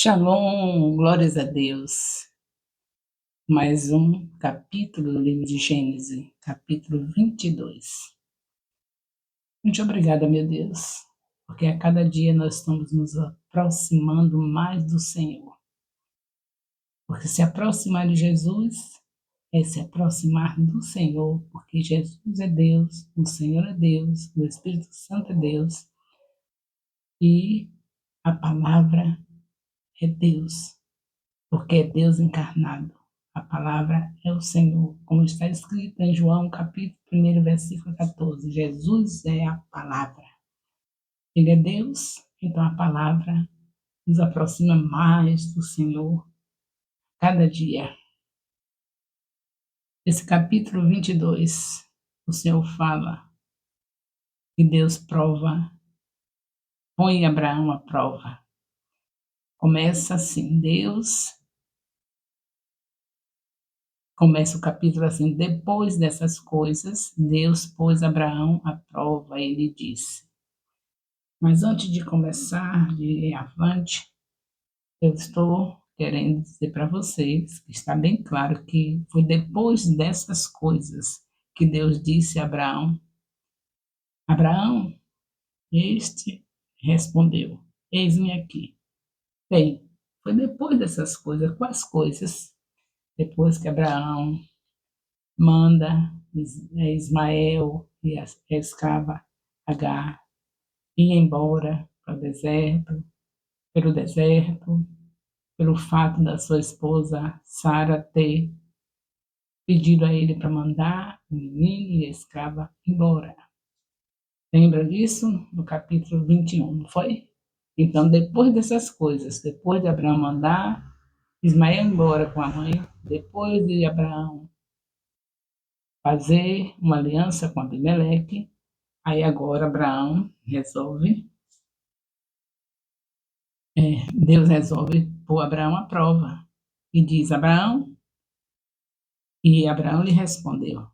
Shalom, glórias a Deus. Mais um capítulo do livro de Gênesis, capítulo 22. Muito obrigada, meu Deus, porque a cada dia nós estamos nos aproximando mais do Senhor. Porque se aproximar de Jesus é se aproximar do Senhor, porque Jesus é Deus, o Senhor é Deus, o Espírito Santo é Deus e a palavra é Deus, porque é Deus encarnado. A palavra é o Senhor, como está escrito em João, capítulo 1, versículo 14. Jesus é a palavra. Ele é Deus, então a palavra nos aproxima mais do Senhor cada dia. Esse capítulo 22, o Senhor fala que Deus põe Abraão à prova. Começa assim, Começa o capítulo assim: depois dessas coisas, Deus pôs Abraão à prova e lhe disse. Mas antes de começar, de ir avante, eu estou querendo dizer para vocês que está bem claro que foi depois dessas coisas que Deus disse a Abraão: Abraão, este respondeu: eis-me aqui. Bem, foi depois dessas coisas. Quais coisas? Depois que Abraão manda Ismael e a escrava Agar ir embora para o deserto, pelo deserto, pelo fato da sua esposa Sara ter pedido a ele para mandar o menino e a escrava embora. Lembra disso? No capítulo 21, não foi? Então, depois dessas coisas, depois de Abraão mandar Ismael embora com a mãe, depois de Abraão fazer uma aliança com Abimeleque, aí agora Deus resolve pôr Abraão à prova. E diz e Abraão lhe respondeu: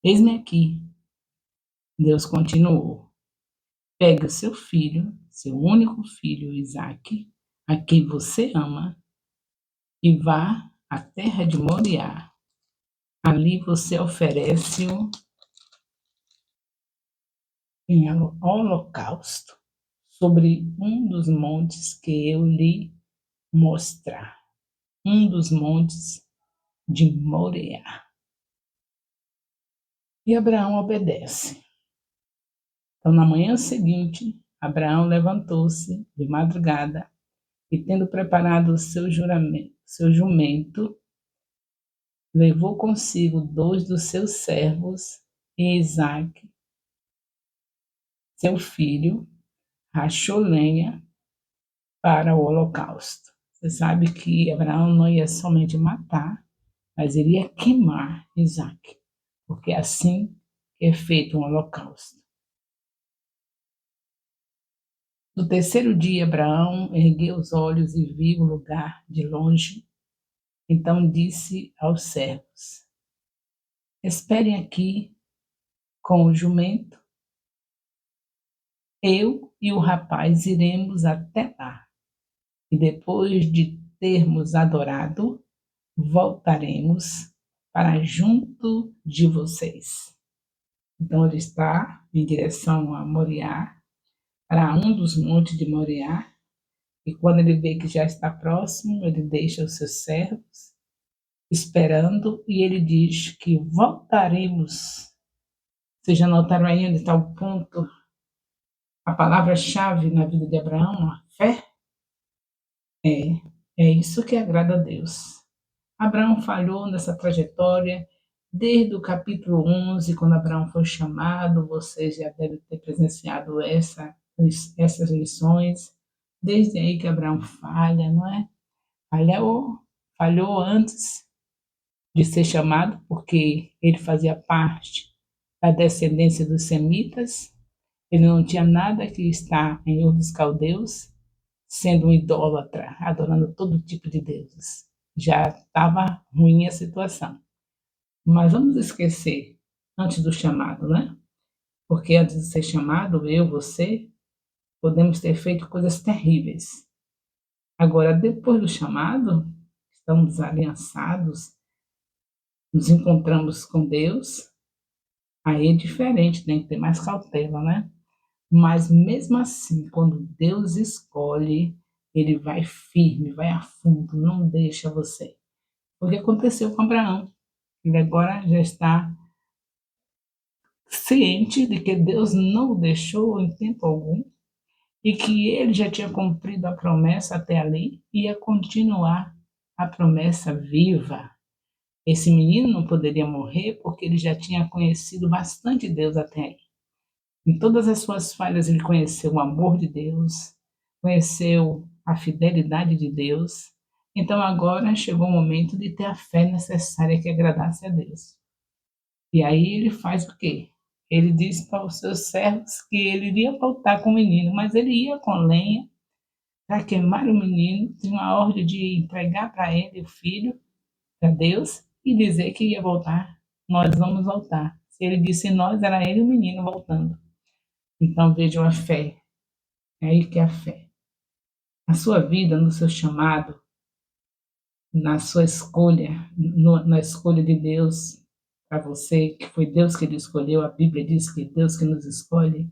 eis-me aqui. Deus continuou: pegue o seu filho, seu único filho, Isaque, a quem você ama, e vá à terra de Moriá. Ali você oferece-o em holocausto sobre um dos montes que eu lhe mostrar. Um dos montes de Moriá. E Abraão obedece. Então, na manhã seguinte, Abraão levantou-se de madrugada e, tendo preparado o seu jumento, levou consigo 2 dos seus servos e Isaque, seu filho, rachou lenha para o holocausto. Você sabe que Abraão não ia somente matar, mas iria queimar Isaque, porque assim é feito um holocausto. No terceiro dia, Abraão ergueu os olhos e viu o lugar de longe. Então disse aos servos: esperem aqui com o jumento. Eu e o rapaz iremos até lá. E depois de termos adorado, voltaremos para junto de vocês. Então ele está em direção a Moriá, para um dos montes de Moriá. E quando ele vê que já está próximo, ele deixa os seus servos esperando e ele diz que voltaremos. Vocês já notaram aí onde está o ponto, a palavra-chave na vida de Abraão, a fé? É isso que agrada a Deus. Abraão falhou nessa trajetória desde o capítulo 11, quando Abraão foi chamado. Vocês já devem ter presenciado essas lições. Desde aí que Abraão falha, não é? Falhou antes de ser chamado, porque ele fazia parte da descendência dos semitas. Ele não tinha nada que está em Ur dos Caldeus, sendo um idólatra, adorando todo tipo de deuses. Já estava ruim a situação. Mas vamos esquecer, antes do chamado, né? Porque antes de ser chamado, eu, você, podemos ter feito coisas terríveis. Agora, depois do chamado, estamos aliançados, nos encontramos com Deus, aí é diferente, tem que ter mais cautela, né? Mas mesmo assim, quando Deus escolhe, ele vai firme, vai a fundo, não deixa você. O que aconteceu com Abraão? Ele agora já está ciente de que Deus não o deixou em tempo algum e que ele já tinha cumprido a promessa até ali e ia continuar a promessa viva. Esse menino não poderia morrer porque ele já tinha conhecido bastante Deus até aí. Em todas as suas falhas, ele conheceu o amor de Deus, conheceu a fidelidade de Deus. Então agora chegou o momento de ter a fé necessária que agradasse a Deus. E aí ele faz o quê? Ele disse para os seus servos que ele iria voltar com o menino, mas ele ia com lenha para queimar o menino, tinha uma ordem de entregar para ele o filho, para Deus, e dizer que ia voltar. Nós vamos voltar. Se ele disse nós, era ele e o menino voltando. Então vejam a fé. É aí que é a fé. Na sua vida, no seu chamado, na sua escolha, na escolha de Deus para você, que foi Deus que ele escolheu, a Bíblia diz que é Deus que nos escolhe,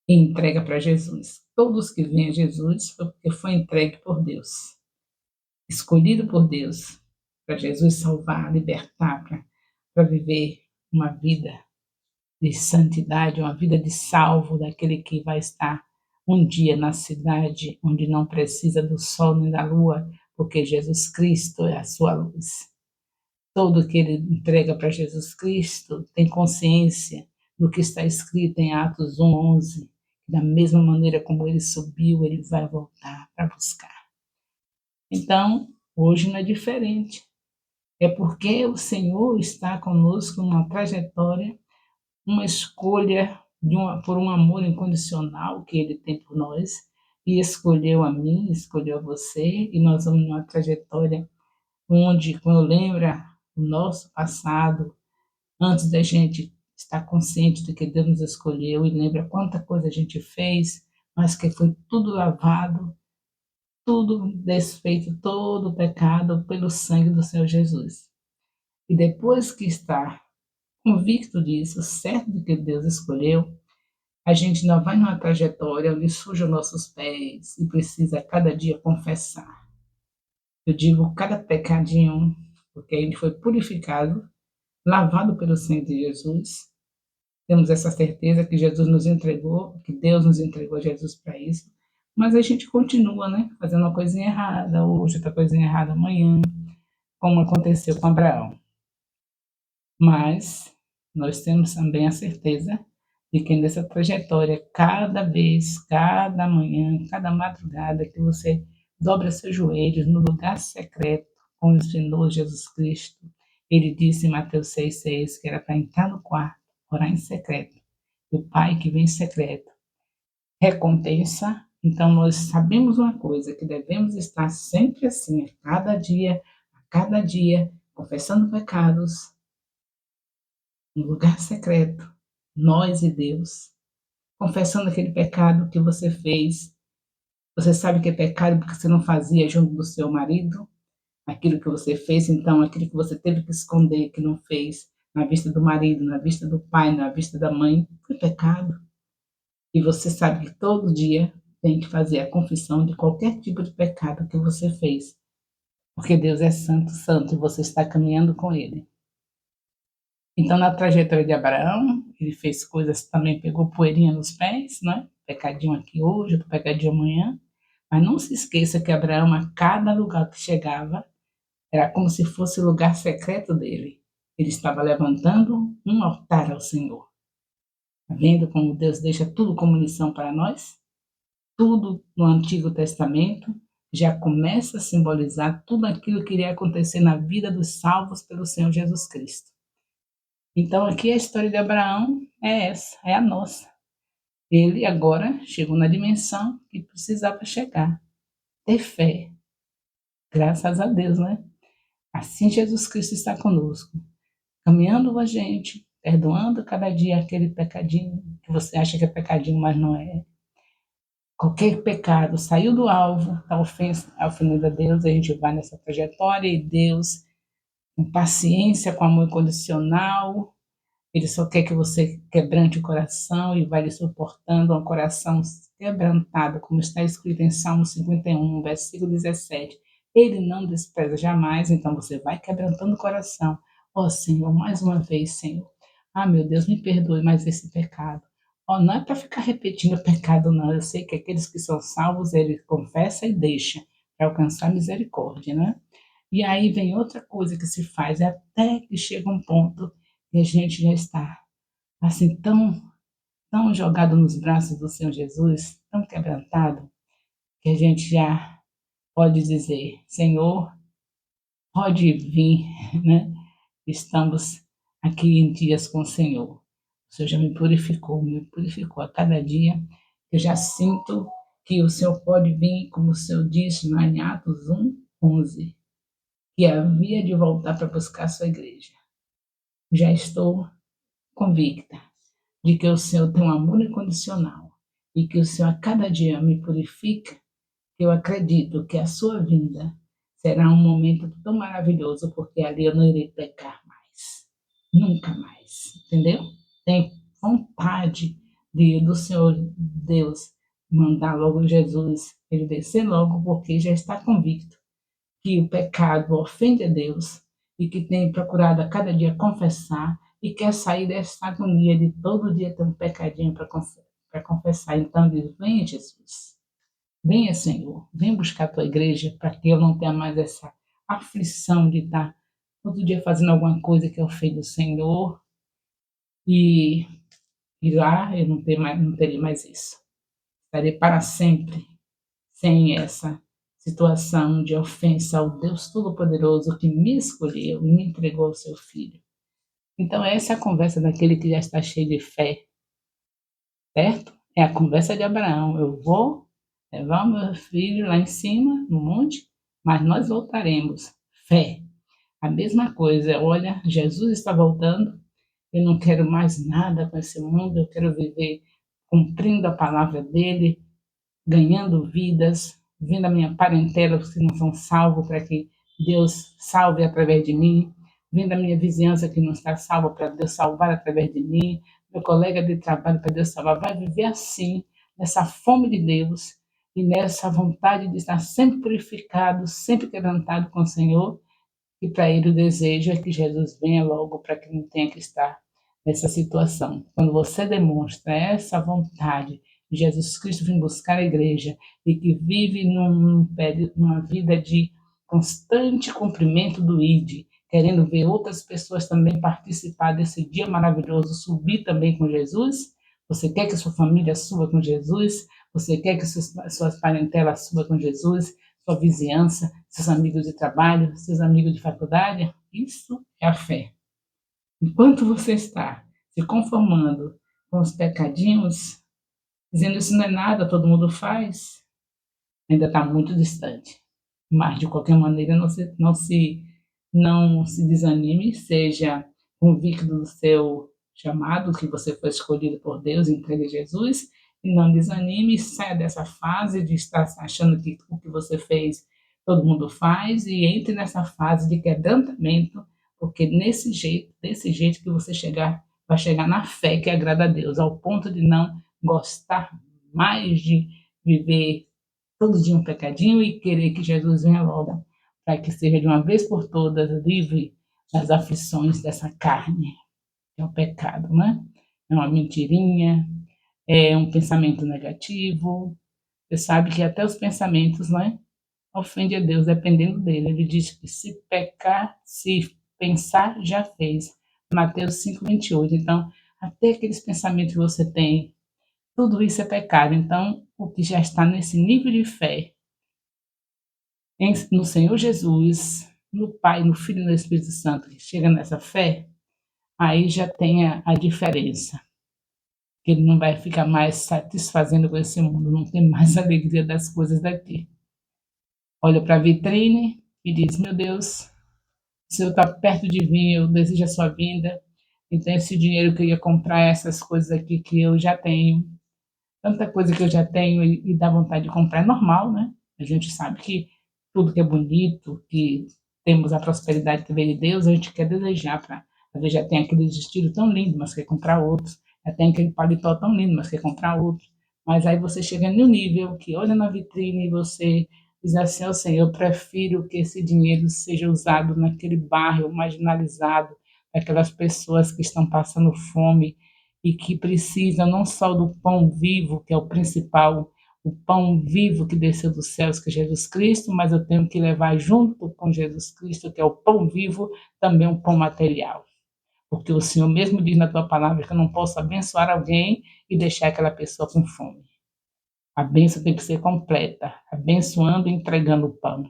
e entrega para Jesus. Todos que vêm a Jesus foi porque foi entregue por Deus, escolhido por Deus, para Jesus salvar, libertar, para viver uma vida de santidade, uma vida de salvo daquele que vai estar um dia na cidade onde não precisa do sol nem da lua, porque Jesus Cristo é a sua luz. Todo que ele entrega para Jesus Cristo tem consciência do que está escrito em Atos 1:11, da mesma maneira como ele subiu, ele vai voltar para buscar. Então, hoje não é diferente. É porque o Senhor está conosco numa trajetória, uma escolha por um amor incondicional que ele tem por nós, e escolheu a mim, escolheu a você, e nós vamos numa trajetória onde, quando lembra o nosso passado, antes da gente estar consciente de que Deus nos escolheu e lembra quanta coisa a gente fez, mas que foi tudo lavado, tudo desfeito, todo o pecado pelo sangue do Senhor Jesus. E depois que está convicto disso, certo de que Deus escolheu, a gente não vai numa trajetória onde suja nossos pés e precisa cada dia confessar. Eu digo cada pecadinho, porque a gente foi purificado, lavado pelo sangue de Jesus. Temos essa certeza que Jesus nos entregou, que Deus nos entregou Jesus para isso. Mas a gente continua, né? Fazendo uma coisinha errada hoje, outra coisinha errada amanhã, como aconteceu com Abraão. Mas nós temos também a certeza de que nessa trajetória, cada vez, cada manhã, cada madrugada que você dobra seus joelhos no lugar secreto, como ensinou Jesus Cristo, ele disse em Mateus 6,6 que era para entrar no quarto, orar em secreto. O Pai que vem em secreto recompensa. Então nós sabemos uma coisa, que devemos estar sempre assim, a cada dia, confessando pecados, no lugar secreto, nós e Deus, confessando aquele pecado que você fez. Você sabe que é pecado porque você não fazia junto do seu marido, aquilo que você fez, então aquilo que você teve que esconder, que não fez, na vista do marido, na vista do pai, na vista da mãe, foi pecado. E você sabe que todo dia tem que fazer a confissão de qualquer tipo de pecado que você fez, porque Deus é santo, santo, e você está caminhando com Ele. Então, na trajetória de Abraão, ele fez coisas, também pegou poeirinha nos pés, né? Pecadinho aqui hoje, outro pecadinho amanhã. Mas não se esqueça que Abraão, a cada lugar que chegava, era como se fosse o lugar secreto dele. Ele estava levantando um altar ao Senhor. Está vendo como Deus deixa tudo como lição para nós? Tudo no Antigo Testamento já começa a simbolizar tudo aquilo que iria acontecer na vida dos salvos pelo Senhor Jesus Cristo. Então, aqui a história de Abraão é essa, é a nossa. Ele agora chegou na dimensão que precisava chegar. Ter fé. Graças a Deus, né? Assim Jesus Cristo está conosco, caminhando com a gente, perdoando cada dia aquele pecadinho que você acha que é pecadinho, mas não é. Qualquer pecado saiu do alvo, está ofendendo a Deus, a gente vai nessa trajetória e Deus, com paciência, com amor incondicional, ele só quer que você quebrante o coração e vai lhe suportando um coração quebrantado, como está escrito em Salmo 51, versículo 17. Ele não despreza jamais, então você vai quebrantando o coração. Ó Senhor, mais uma vez, Senhor. Ah, meu Deus, me perdoe mais esse pecado. Ó, não é para ficar repetindo o pecado, não. Eu sei que aqueles que são salvos, ele confessa e deixa para alcançar misericórdia, né? E aí vem outra coisa que se faz, até que chega um ponto que a gente já está assim tão jogado nos braços do Senhor Jesus, tão quebrantado, que a gente já pode dizer, Senhor, pode vir, né? Estamos aqui em dias com o Senhor. O Senhor já me purificou a cada dia. Eu já sinto que o Senhor pode vir, como o Senhor disse lá em Atos 1:11, que havia de voltar para buscar a sua igreja. Já estou convicta de que o Senhor tem um amor incondicional e que o Senhor a cada dia me purifica, que eu acredito que a sua vinda será um momento tão maravilhoso, porque ali eu não irei pecar mais, nunca mais, entendeu? Tem vontade do Senhor Deus mandar logo Jesus, ele descer logo, porque já está convicto que o pecado ofende a Deus e que tem procurado a cada dia confessar e quer sair dessa agonia de todo dia ter um pecadinho para confessar. Então diz, venha Jesus, venha Senhor, vem buscar a tua igreja para que eu não tenha mais essa aflição de estar todo dia fazendo alguma coisa que ofende o Senhor e, e lá eu não terei mais isso. Estarei para sempre sem essa situação de ofensa ao Deus Todo-Poderoso que me escolheu e me entregou ao seu Filho. Então, essa é a conversa daquele que já está cheio de fé, certo? É a conversa de Abraão. Eu vou levar o meu filho lá em cima, no monte, mas nós voltaremos. Fé. A mesma coisa. Olha, Jesus está voltando. Eu não quero mais nada com esse mundo. Eu quero viver cumprindo a palavra dele, ganhando vidas, vendo a minha parentela, os que não são salvos, para que Deus salve através de mim, vendo a minha vizinhança que não está salva, para Deus salvar através de mim, meu colega de trabalho, para Deus salvar. Vai viver assim, nessa fome de Deus e nessa vontade de estar sempre purificado, sempre quebrantado com o Senhor, e para ele o desejo é que Jesus venha logo para que não tenha que estar nessa situação. Quando você demonstra essa vontade de Jesus Cristo vir buscar a igreja e que vive numa vida de constante cumprimento do ID, querendo ver outras pessoas também participar desse dia maravilhoso, subir também com Jesus, você quer que sua família suba com Jesus, você quer que suas parentelas subam com Jesus, sua vizinhança, seus amigos de trabalho, seus amigos de faculdade, isso é a fé. Enquanto você está se conformando com os pecadinhos, dizendo isso não é nada, todo mundo faz, ainda está muito distante. Mas, de qualquer maneira, não se desanime, seja convicto do seu chamado, que você foi escolhido por Deus, entregue a Jesus, e não desanime, saia dessa fase de estar achando que o que você fez todo mundo faz, e entre nessa fase de quebrantamento, porque desse jeito que você vai chegar na fé que agrada a Deus, ao ponto de não gostar mais de viver todo dia um pecadinho e querer que Jesus venha logo, para que seja de uma vez por todas livre das aflições dessa carne. É o pecado, né? É uma mentirinha, é um pensamento negativo. Você sabe que até os pensamentos, né, ofende a Deus, dependendo dele. Ele diz que se pecar, se pensar, já fez. Mateus 5:28. Então, até aqueles pensamentos que você tem, tudo isso é pecado. Então, o que já está nesse nível de fé no Senhor Jesus, no Pai, no Filho e no Espírito Santo, que chega nessa fé, aí já tem a diferença. Que ele não vai ficar mais satisfazendo com esse mundo, não tem mais alegria das coisas daqui. Olha para a vitrine e diz: Meu Deus, o Senhor está perto de mim, eu desejo a sua vinda. Então, esse dinheiro que eu ia comprar essas coisas aqui que eu já tenho, tanta coisa que eu já tenho e dá vontade de comprar, é normal, né? A gente sabe que tudo que é bonito, que temos a prosperidade que vem de Deus, a gente quer desejar para. Às vezes já tem aquele vestido tão lindo, mas quer comprar outros. Já tem aquele paletó tão lindo, mas quer comprar outro. Mas aí você chega no nível que olha na vitrine e você diz assim, ó Senhor, eu prefiro que esse dinheiro seja usado naquele bairro marginalizado, aquelas pessoas que estão passando fome e que precisam não só do pão vivo, que é o principal, o pão vivo que desceu dos céus, que é Jesus Cristo, mas eu tenho que levar junto com Jesus Cristo, que é o pão vivo, também um pão material. Porque o Senhor mesmo diz na tua palavra que eu não posso abençoar alguém e deixar aquela pessoa com fome. A bênção tem que ser completa, abençoando e entregando o pão.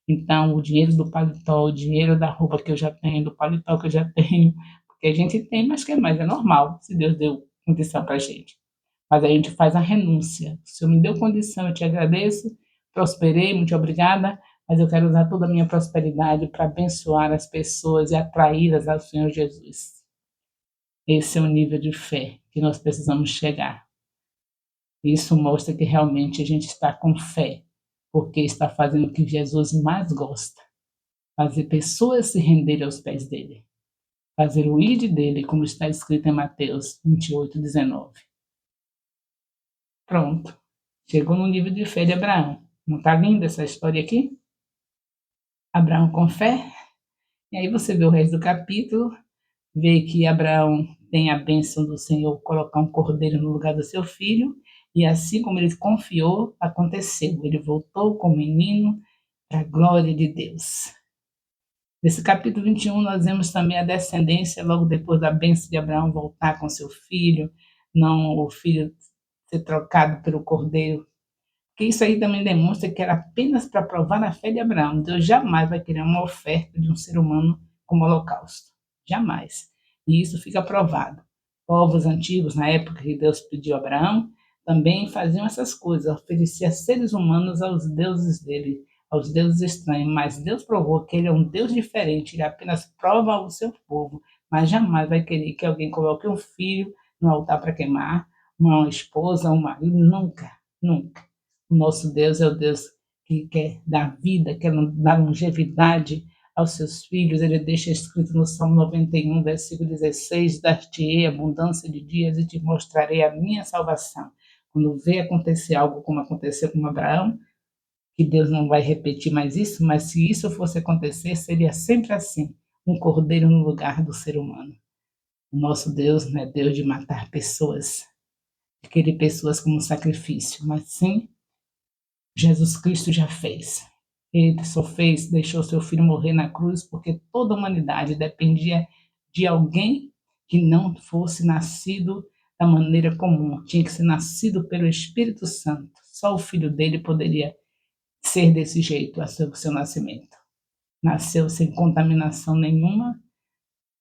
Então, o dinheiro do paletó, o dinheiro da roupa que eu já tenho, do paletó que eu já tenho, porque a gente tem, mas quer mais, é normal, se Deus deu condição para a gente. Mas a gente faz a renúncia. O Senhor me deu condição, eu te agradeço, prosperei, muito obrigada, mas eu quero usar toda a minha prosperidade para abençoar as pessoas e atraí-las ao Senhor Jesus. Esse é o nível de fé que nós precisamos chegar. Isso mostra que realmente a gente está com fé, porque está fazendo o que Jesus mais gosta, fazer pessoas se renderem aos pés dele, fazer o id dele, como está escrito em Mateus 28:19. Pronto, chegou no nível de fé de Abraão. Não está linda essa história aqui? Abraão com fé, e aí você vê o resto do capítulo, vê que Abraão tem a bênção do Senhor colocar um cordeiro no lugar do seu filho, e assim como ele confiou, aconteceu. Ele voltou com o menino para a glória de Deus. Nesse capítulo 21, nós vemos também a descendência, logo depois da bênção de Abraão voltar com seu filho, não o filho ser trocado pelo cordeiro. Porque isso aí também demonstra que era apenas para provar a fé de Abraão. Deus jamais vai querer uma oferta de um ser humano como holocausto. Jamais. E isso fica provado. Povos antigos, na época que Deus pediu a Abraão, também faziam essas coisas, ofereciam seres humanos aos deuses dele, aos deuses estranhos. Mas Deus provou que ele é um Deus diferente, ele apenas prova ao seu povo, mas jamais vai querer que alguém coloque um filho no altar para queimar, uma esposa, um marido, nunca, nunca. O nosso Deus é o Deus que quer dar vida, quer dar longevidade aos seus filhos. Ele deixa escrito no Salmo 91, versículo 16: Dar-te-ei abundância de dias e te mostrarei a minha salvação. Quando vê acontecer algo como aconteceu com Abraão, que Deus não vai repetir mais isso, mas se isso fosse acontecer, seria sempre assim, um cordeiro no lugar do ser humano. O nosso Deus não é Deus de matar pessoas, de querer pessoas como sacrifício, mas sim Jesus Cristo já fez. Ele só fez, deixou seu filho morrer na cruz, porque toda a humanidade dependia de alguém que não fosse nascido da maneira comum, tinha que ser nascido pelo Espírito Santo. Só o filho dele poderia ser desse jeito, a seu nascimento. Nasceu sem contaminação nenhuma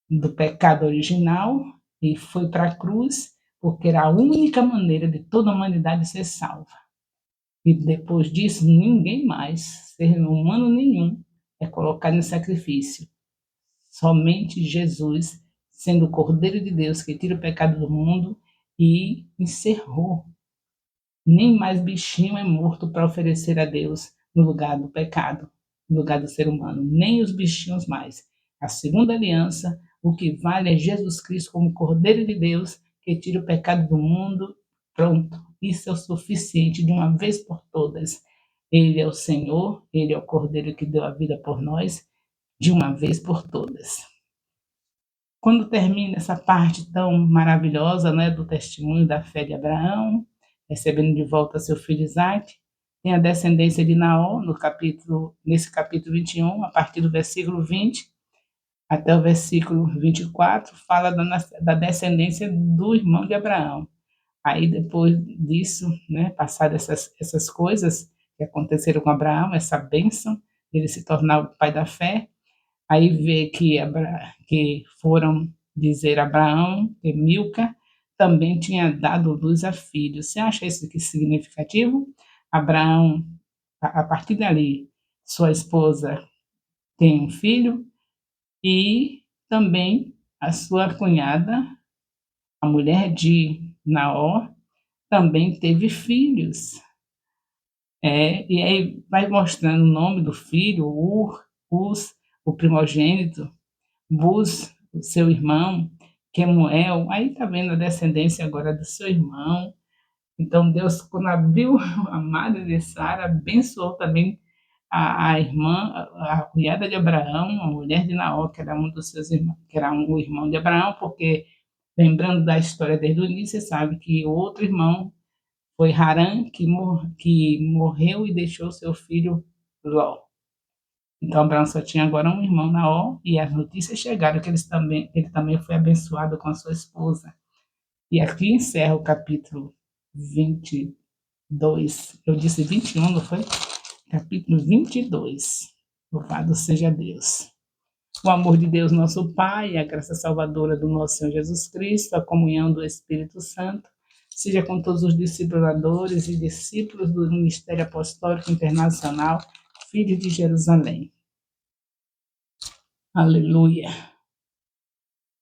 do pecado original e foi para a cruz, porque era a única maneira de toda a humanidade ser salva. E depois disso, ninguém mais, ser humano nenhum, é colocado em sacrifício. Somente Jesus, sendo o Cordeiro de Deus que tira o pecado do mundo, e encerrou. Nem mais bichinho é morto para oferecer a Deus no lugar do pecado, no lugar do ser humano. Nem os bichinhos mais. A segunda aliança, o que vale é Jesus Cristo como Cordeiro de Deus que tira o pecado do mundo. Pronto. Isso é o suficiente de uma vez por todas. Ele é o Senhor, ele é o Cordeiro que deu a vida por nós, de uma vez por todas. Quando termina essa parte tão maravilhosa, né, do testemunho da fé de Abraão, recebendo de volta seu filho Isaac, tem a descendência de Naor, nesse capítulo 21, a partir do versículo 20 até o versículo 24, fala da descendência do irmão de Abraão. Aí, depois disso, né, passadas essas coisas que aconteceram com Abraão, essa bênção, ele se tornar o pai da fé, aí vê que foram dizer a Abraão que Milca também tinha dado luz a filhos. Você acha isso aqui significativo? Abraão, a partir dali, sua esposa tem um filho e também a sua cunhada, a mulher de Naor, também teve filhos. E aí vai mostrando o nome do filho, Ur, Uz, o primogênito, Buz, o seu irmão, Quemuel, aí está vendo a descendência agora do seu irmão. Então Deus, quando abriu a madre de Sara, abençoou também a irmã, a cunhada de Abraão, a mulher de Naó, que era um dos seus irmãos, que era um irmão de Abraão, porque, lembrando da história desde o início, você sabe que o outro irmão foi Harã, que morreu e deixou seu filho Ló. Então Abraão só tinha agora um irmão, Naó, e as notícias chegaram que ele também foi abençoado com a sua esposa. E aqui encerra o capítulo 22. Eu disse 21, não foi? Capítulo 22. Louvado seja Deus. O amor de Deus, nosso Pai, a graça salvadora do nosso Senhor Jesus Cristo, a comunhão do Espírito Santo, seja com todos os discipuladores e discípulos do Ministério Apostólico Internacional, Filho de Jerusalém. Aleluia.